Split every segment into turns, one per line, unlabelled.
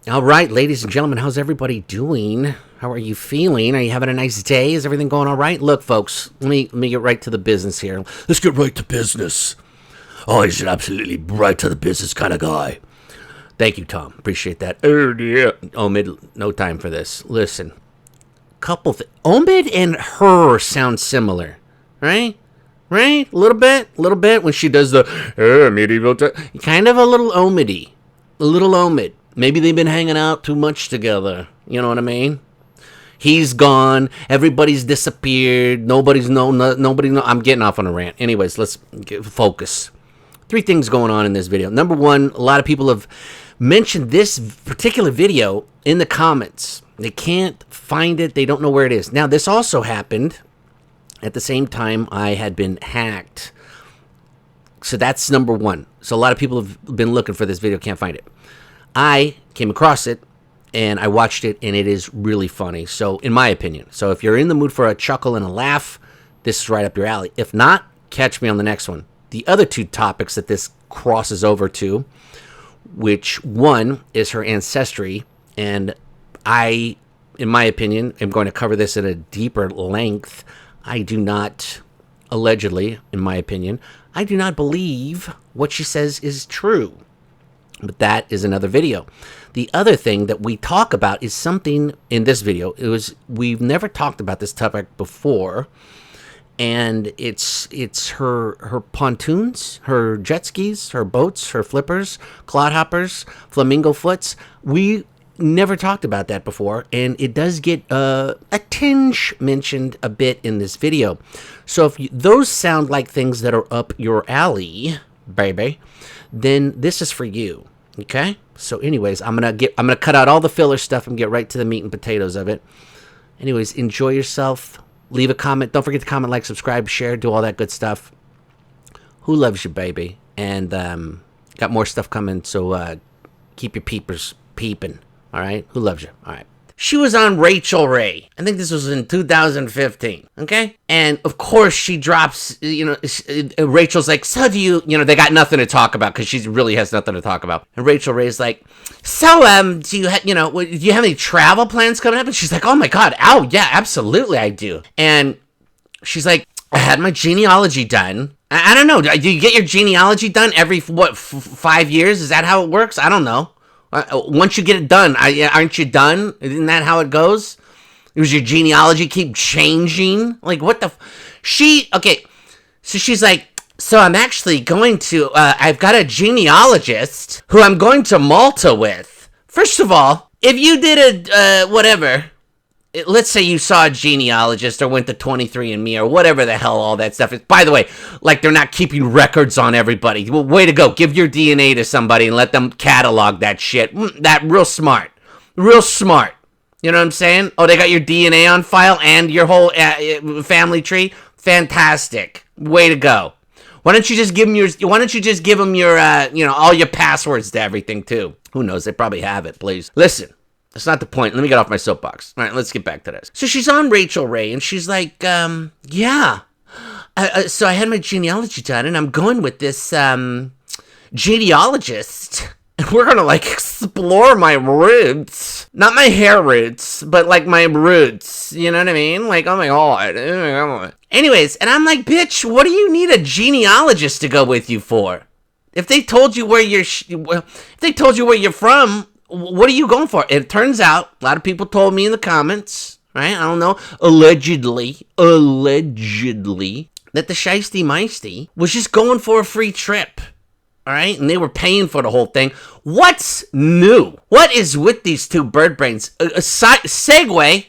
All right, ladies and gentlemen, how's everybody doing? How are you feeling? Are you having a nice day? Is everything going all right? Look, folks, let me get right to the business here.
Let's get right to business. Oh, he's an absolutely right to the business kind of guy.
Thank you, Tom. Appreciate that. Omid, no time for this. Listen, Omid and her sound similar, right? Right? A little bit when she does the medieval kind of a little Omidy. A little Omid. Maybe they've been hanging out too much together. You know what I mean? He's gone. Everybody's disappeared. Nobody know. I'm getting off on a rant. Anyways, let's focus. 3 things going on in this video. Number 1, a lot of people have mentioned this particular video in the comments. They can't find it. They don't know where it is. Now, this also happened at the same time I had been hacked. So that's number 1. So a lot of people have been looking for this video, can't find it. I came across it, and I watched it, and it is really funny. So, in my opinion. So, if you're in the mood for a chuckle and a laugh, this is right up your alley. If not, catch me on the next one. The other 2 topics that this crosses over to, which one is her ancestry, and I, in my opinion, am going to cover this at a deeper length. I do not, allegedly, in my opinion, I do not believe what she says is true. But that is another video. The other thing that we talk about is something in this video. We've never talked about this topic before, and it's her pontoons, her jet skis, her boats, her flippers, clodhoppers, flamingo foots. We never talked about that before, and it does get a tinge mentioned a bit in this video. So if those sound like things that are up your alley, baby, then this is for you. Okay? So anyways, I'm gonna cut out all the filler stuff and get right to the meat and potatoes of it. Anyways, enjoy yourself. Leave a comment. Don't forget to comment, like, subscribe, share, do all that good stuff. Who loves you, baby? And got more stuff coming, so keep your peepers peeping. All right? Who loves you? All right. She was on Rachel Ray. I think this was in 2015. Okay? And of course she drops, Rachel's like, so do you, they got nothing to talk about because she really has nothing to talk about. And Rachel Ray's like, so, do you have any travel plans coming up? And she's like, oh my God. Oh yeah, absolutely I do. And she's like, I had my genealogy done. I don't know. Do you get your genealogy done every, 5 years? Is that how it works? I don't know. Once you get it done, aren't you done? Isn't that how it goes? Does your genealogy keep changing? Like, what the... Okay, so she's like, so I'm actually going to... I've got a genealogist who I'm going to Malta with. First of all, if you did whatever... Let's say you saw a genealogist or went to 23andMe or whatever the hell all that stuff is. By the way, like they're not keeping records on everybody. Well, way to go. Give your DNA to somebody and let them catalog that shit. That real smart. Real smart. You know what I'm saying? Oh, they got your DNA on file and your whole family tree? Fantastic. Way to go. Why don't you just give them your all your passwords to everything too? Who knows? They probably have it, please. Listen. That's not the point. Let me get off my soapbox. All right, let's get back to this. So she's on Rachel Ray, and she's like, yeah. So I had my genealogy done, and I'm going with this genealogist. And we're going to, explore my roots. Not my hair roots, but, my roots. You know what I mean? Like, oh, my God. Anyways, and I'm like, bitch, what do you need a genealogist to go with you for? If they told you where you're from... What are you going for? It turns out, a lot of people told me in the comments, right? I don't know, allegedly, that the Shiesty Meisty was just going for a free trip, all right? And they were paying for the whole thing. What's new? What is with these 2 bird brains? Segue,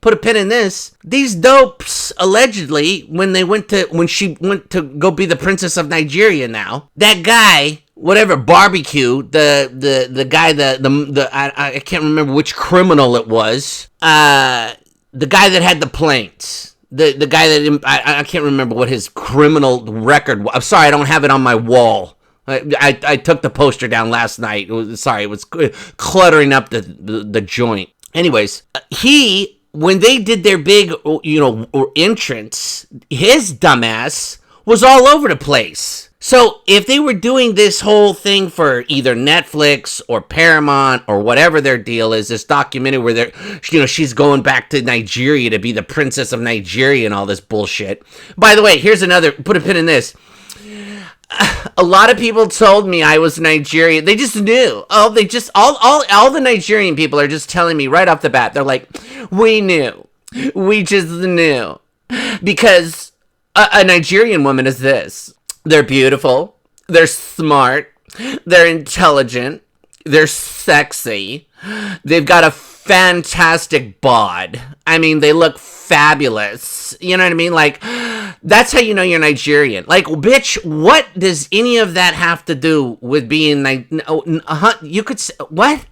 put a pin in this. These dopes, allegedly, when she went to go be the princess of Nigeria now, that guy... Whatever, barbecue, the guy, I can't remember which criminal it was. The guy that had the planes. The guy that, I can't remember what his criminal record was. I'm sorry, I don't have it on my wall. I took the poster down last night. It was cluttering up the joint. Anyways, when they did their big, entrance, his dumbass was all over the place. So if they were doing this whole thing for either Netflix or Paramount or whatever their deal is, this documentary where they're, she's going back to Nigeria to be the princess of Nigeria and all this bullshit. By the way, here's another, put a pin in this. A lot of people told me I was Nigerian. They just knew. Oh, they just, all the Nigerian people are just telling me right off the bat. They're like, we knew. We just knew. Because a Nigerian woman is this. They're beautiful. They're smart. They're intelligent. They're sexy. They've got a fantastic bod. I mean, they look fabulous. You know what I mean? Like, that's how you know you're Nigerian. Like, bitch, what does any of that have to do with being you could say, what?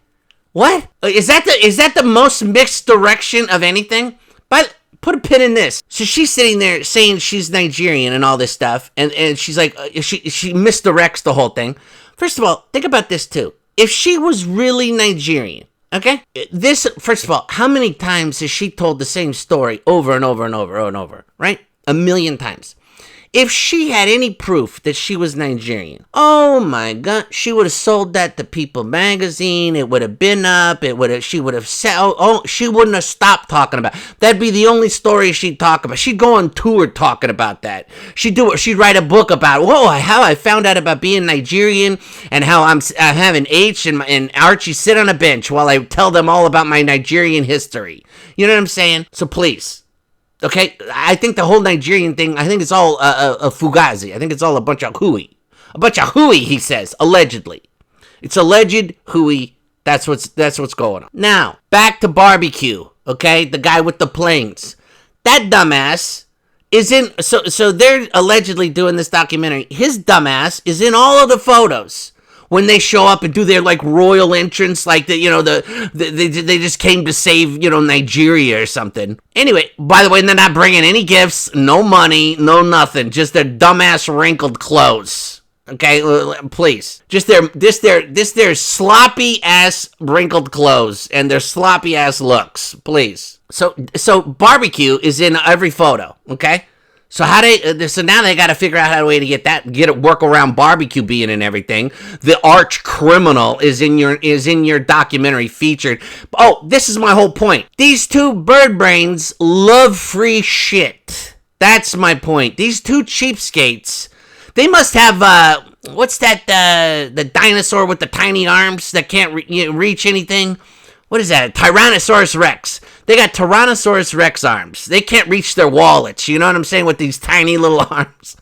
What? Is that the most mixed direction of anything? But put a pin in this. So she's sitting there saying she's Nigerian and all this stuff, and she's like, she misdirects the whole thing. First of all, think about this too. If she was really Nigerian, okay? First of all, how many times has she told the same story over and over and over and over, right? 1,000,000 times. If she had any proof that she was Nigerian, oh my God, she would have sold that to People magazine. It would have been up. She would have said, she wouldn't have stopped talking about it. That'd be the only story she'd talk about. She'd go on tour talking about that. She'd write a book about, how I found out about being Nigerian and how I have an H and Archie sit on a bench while I tell them all about my Nigerian history. You know what I'm saying? So please. Okay, I think the whole Nigerian thing, I think it's all a fugazi. I think it's all a bunch of hooey. A bunch of hooey, he says, allegedly. It's alleged hooey. That's what's going on. Now, back to barbecue, okay? The guy with the planes. That dumbass is in, so they're allegedly doing this documentary. His dumbass is in all of the photos. When they show up and do their like royal entrance, like they just came to save Nigeria or something. Anyway, by the way, they're not bringing any gifts, no money, no nothing, just their dumbass wrinkled clothes. Okay, please, just their sloppy ass wrinkled clothes and their sloppy ass looks, please. So barbecue is in every photo. Okay. So now they got to figure out how to get it work around barbecue being and everything. The arch criminal is in your documentary featured. Oh, this is my whole point. These two bird brains love free shit. That's my point. These two cheapskates, they must have what's that? The dinosaur with the tiny arms that can't reach anything. What is that? Tyrannosaurus Rex. They got Tyrannosaurus Rex arms. They can't reach their wallets. You know what I'm saying? With these tiny little arms.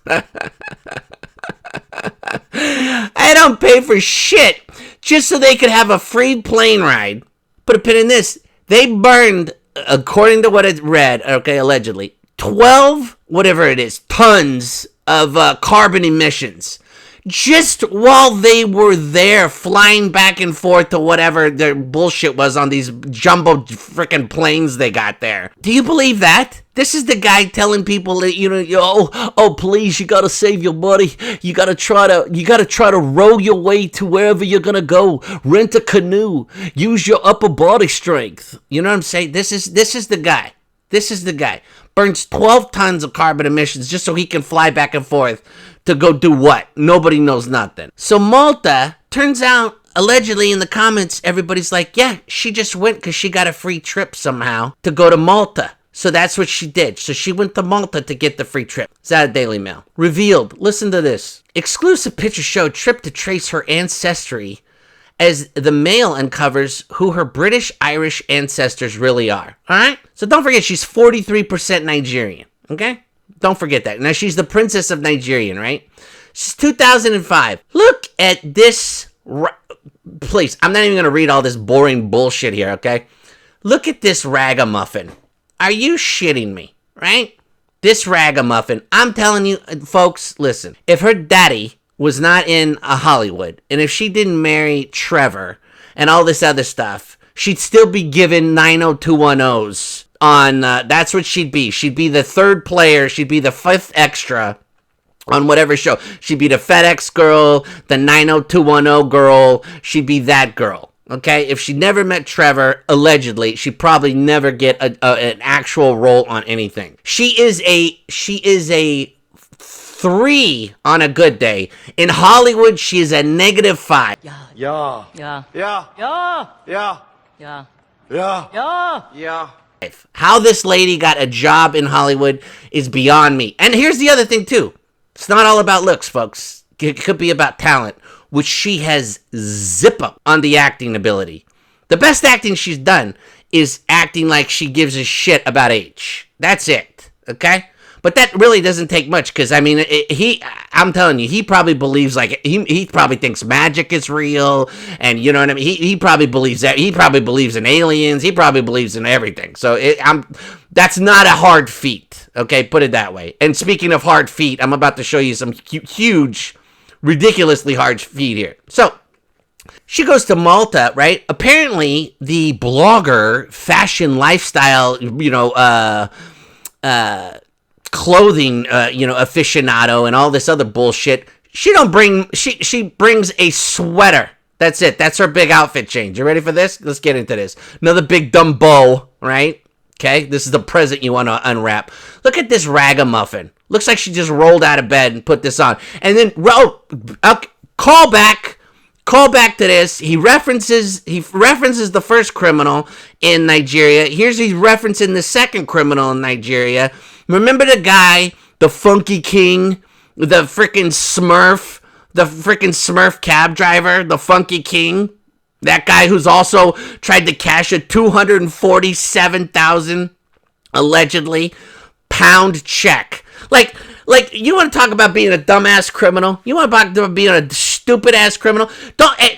I don't pay for shit just so they could have a free plane ride. Put a pin in this. They burned, according to what it read, okay, allegedly, 12, whatever it is, tons of carbon emissions. Just while they were there flying back and forth to whatever their bullshit was on these jumbo freaking planes they got there. Do you believe that? This is the guy telling people that, please, you gotta save your money. You gotta try to row your way to wherever you're gonna go. Rent a canoe. Use your upper body strength. You know what I'm saying? This is the guy. This is the guy. Burns 12 tons of carbon emissions just so he can fly back and forth. To go do what? Nobody knows nothing. So Malta, turns out, allegedly in the comments, everybody's like, yeah, she just went because she got a free trip somehow to go to Malta. So that's what she did. So she went to Malta to get the free trip. It's out of Daily Mail. Revealed. Listen to this. Exclusive picture show trip to trace her ancestry as the Mail uncovers who her British-Irish ancestors really are. All right? So don't forget, she's 43% Nigerian. Okay? Don't forget that. Now, she's the princess of Nigerian, right? She's 2005. Look at this. Please, I'm not even going to read all this boring bullshit here, okay? Look at this ragamuffin. Are you shitting me, right? This ragamuffin. I'm telling you, folks, listen. If her daddy was not in Hollywood, and if she didn't marry Trevor and all this other stuff, she'd still be given 90210s. That's what she'd be. She'd be the third player. She'd be the fifth extra on whatever show. She'd be the FedEx girl, the 90210 girl. She'd be that girl. Okay? If she never met Trevor, allegedly, she'd probably never get an actual role on anything. She is a 3 on a good day. In Hollywood, she is a -5.
Yeah. Yeah. Yeah. Yeah. Yeah. Yeah. Yeah. Yeah.
How this lady got a job in Hollywood is beyond me. And here's the other thing, too. It's not all about looks, folks. It could be about talent, which she has zip up on the acting ability. The best acting she's done is acting like she gives a shit about age. That's it, okay? But that really doesn't take much, because, I mean, I'm telling you, he probably believes, like, he probably thinks magic is real, and, you know what I mean? He probably believes that. He probably believes in aliens. He probably believes in everything. So, that's not a hard feat, okay? Put it that way. And speaking of hard feet, I'm about to show you some huge, ridiculously hard feet here. So, she goes to Malta, right? Apparently, the blogger, fashion, lifestyle, clothing, aficionado and all this other bullshit. She brings a sweater. That's it. That's her big outfit change. You ready for this? Let's get into this. Another big dumb bow, right? Okay, this is the present you want to unwrap. Look at this ragamuffin. Looks like she just rolled out of bed and put this on. And then, call back to this. He references the first criminal in Nigeria. He's referencing the second criminal in Nigeria. Remember the guy, the Funky King, the freaking Smurf cab driver, the Funky King? That guy who's also tried to cash a 247,000 allegedly pound check. Like you want to talk about being a dumbass criminal? You want to talk about being a stupid ass criminal?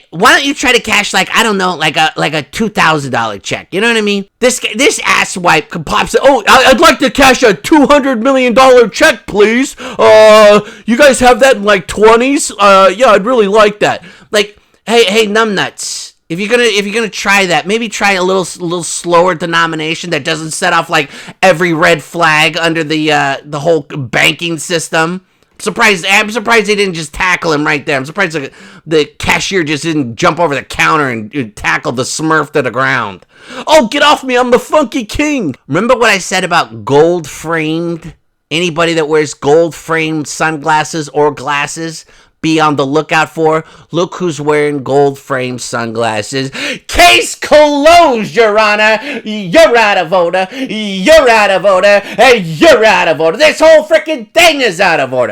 Why don't you try to cash like a $2,000 check? You know what I mean? This asswipe pops. Oh, I'd like to cash a $200 million check, please. You guys have that in like 20s? Yeah, I'd really like that. Like, hey, numbnuts. If you're gonna try that, maybe try a little slower denomination that doesn't set off like every red flag under the whole banking system. I'm surprised they didn't just tackle him right there. I'm surprised the cashier just didn't jump over the counter and tackle the Smurf to the ground. Oh, get off me! I'm the Funky King. Remember what I said about gold framed? Anybody that wears gold framed sunglasses or glasses, be on the lookout for. Look who's wearing gold-framed sunglasses. Case closed, Your Honor. You're out of order. You're out of order. And you're out of order. This whole freaking thing is out of order.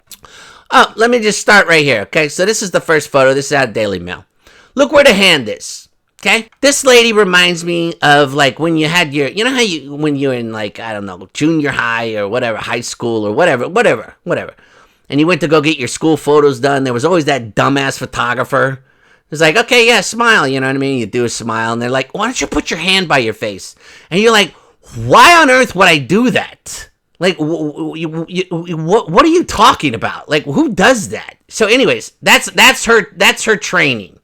Oh, let me just start right here, okay? So this is the first photo. This is out of Daily Mail. Look where the hand is, okay? This lady reminds me of, like, when you had your, you know how when you're in, like, I don't know, junior high or whatever, high school or whatever. And you went to go get your school photos done. There was always that dumbass photographer. It's like, okay, yeah, smile. You know what I mean? You do a smile, and they're like, why don't you put your hand by your face? And you're like, why on earth would I do that? Like, what are you talking about? Like, who does that? So, anyways, that's her training,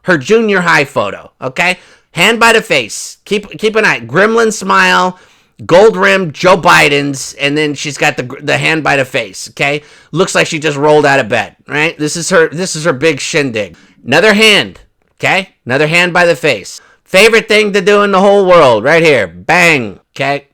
her junior high photo. Okay, hand by the face. Keep an eye. Gremlin smile. Gold rim, Joe Biden's, and then she's got the hand by the face, okay? Looks like she just rolled out of bed, right? This is her big shindig. Another hand, okay? Another hand by the face. Favorite thing to do in the whole world, right here. Bang, okay?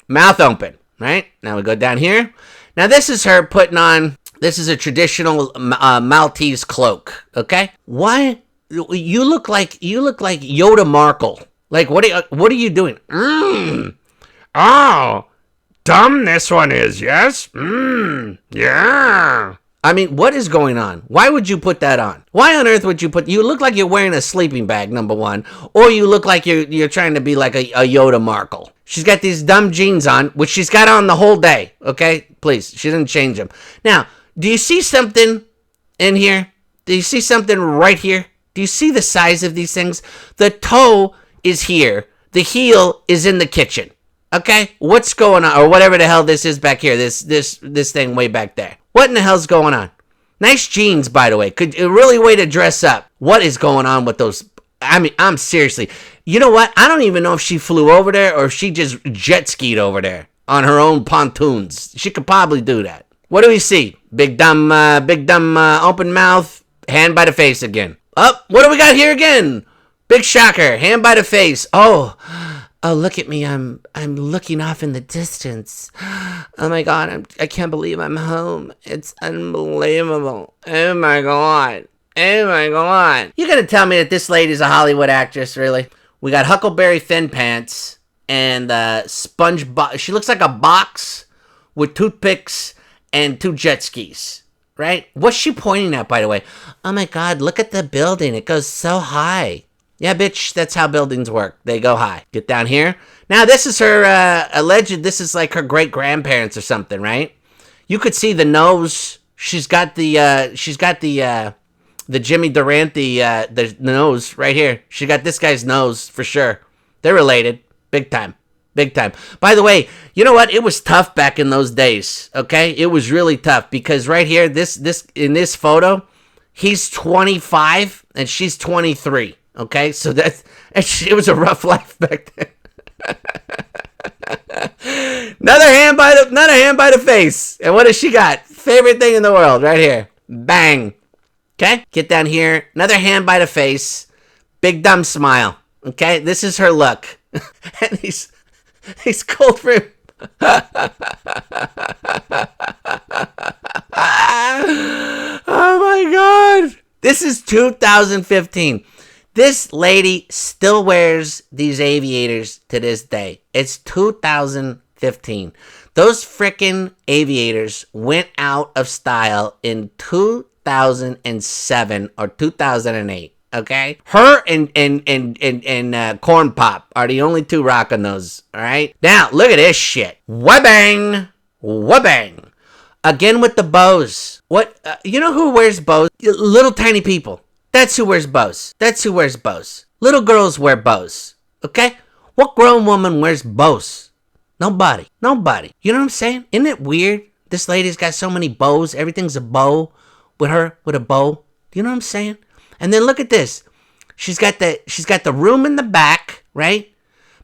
Mouth open, right? Now we go down here. Now this is her putting on, this is a traditional Maltese cloak, okay? Why? You look like Yoda Markle. Like, what are you doing?
Oh, dumb this one is, yes? Yeah.
I mean, what is going on? Why would you put that on? Why on earth would you you look like you're wearing a sleeping bag, number one, or you look like you're trying to be like a Yoda Markle. She's got these dumb jeans on, which she's got on the whole day, okay? Please, she didn't change them. Now, do you see something in here? Do you see something right here? Do you see the size of these things? The toe is here. The heel is in the kitchen. Okay, what's going on, or whatever the hell this is back here, this thing way back there. What in the hell's going on? Nice jeans, by the way. Could really way to dress up. What is going on with those? I mean, I'm seriously. You know what? I don't even know if she flew over there or if she just jet skied over there on her own pontoons. She could probably do that. What do we see? Big dumb open mouth, hand by the face again. Oh, what do we got here again? Big shocker, hand by the face. Oh. Oh, look at me. I'm looking off in the distance. Oh my God, I can't believe I'm home. It's unbelievable. Oh my God. Oh my God. You're gonna tell me that this lady's a Hollywood actress, really? We got Huckleberry Finn pants and she looks like a box with toothpicks and 2 jet skis, right? What's she pointing at, by the way? Oh my God, look at the building. It goes so high. Yeah, bitch, that's how buildings work. They go high. Get down here. Now, this is her this is like her great-grandparents or something, right? You could see the nose. She's got the Jimmy Durante, the nose right here. She got this guy's nose for sure. They're related. Big time. Big time. By the way, you know what? It was tough back in those days, okay? It was really tough because right here, in this photo, he's 25 and she's 23. Okay, so it was a rough life back then. Another hand by the face. And what does she got? Favorite thing in the world, right here. Bang. Okay, get down here. Another hand by the face. Big dumb smile. Okay, this is her look. And he's cold for him. Oh my God. This is 2015. This lady still wears these aviators to this day. It's 2015. Those frickin' aviators went out of style in 2007 or 2008. Okay? Her and Corn Pop are the only 2 rocking those. Alright? Now, look at this shit. Wabang! Wabang! Again with the bows. What? You know who wears bows? Little tiny people. That's who wears bows. That's who wears bows. Little girls wear bows. Okay? What grown woman wears bows? Nobody. Nobody. You know what I'm saying? Isn't it weird? This lady's got so many bows. Everything's a bow with her, with a bow. You know what I'm saying? And then look at this. She's got the room in the back, right?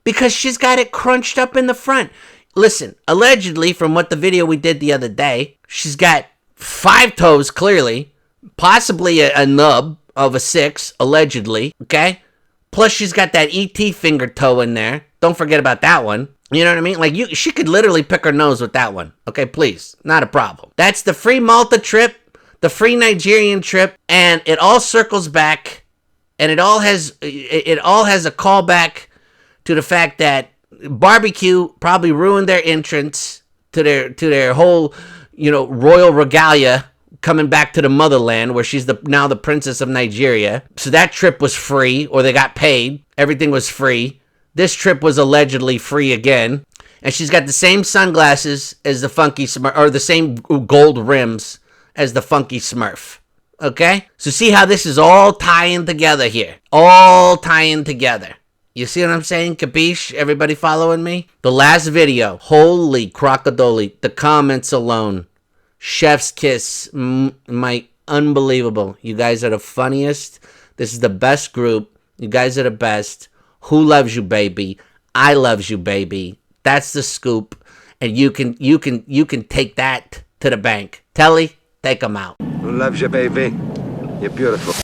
Because she's got it crunched up in the front. Listen, allegedly, from what the video we did the other day, she's got 5 toes, clearly. Possibly a nub of a 6, allegedly, okay? Plus, she's got that ET finger toe in there. Don't forget about that one. You know what I mean? Like, she could literally pick her nose with that one. Okay, please. Not a problem. That's the free Malta trip, the free Nigerian trip, and it all circles back, and it all has a callback to the fact that barbecue probably ruined their entrance to their whole, royal regalia coming back to the motherland where she's now the princess of Nigeria. So that trip was free, or they got paid. Everything was free. This trip was allegedly free again. And she's got the same sunglasses as the Funky Smurf, or the same gold rims as the Funky Smurf. Okay? So see how this is all tying together here. All tying together. You see what I'm saying? Capiche? Everybody following me? The last video. Holy crocodile. The comments alone. Chef's kiss. Mike, unbelievable. You guys are the funniest. This is the best group. You guys are the best. Who loves you, baby? I loves you, baby. That's the scoop. And you can take that to the bank. Telly, take them out.
Who loves you, baby? You're beautiful.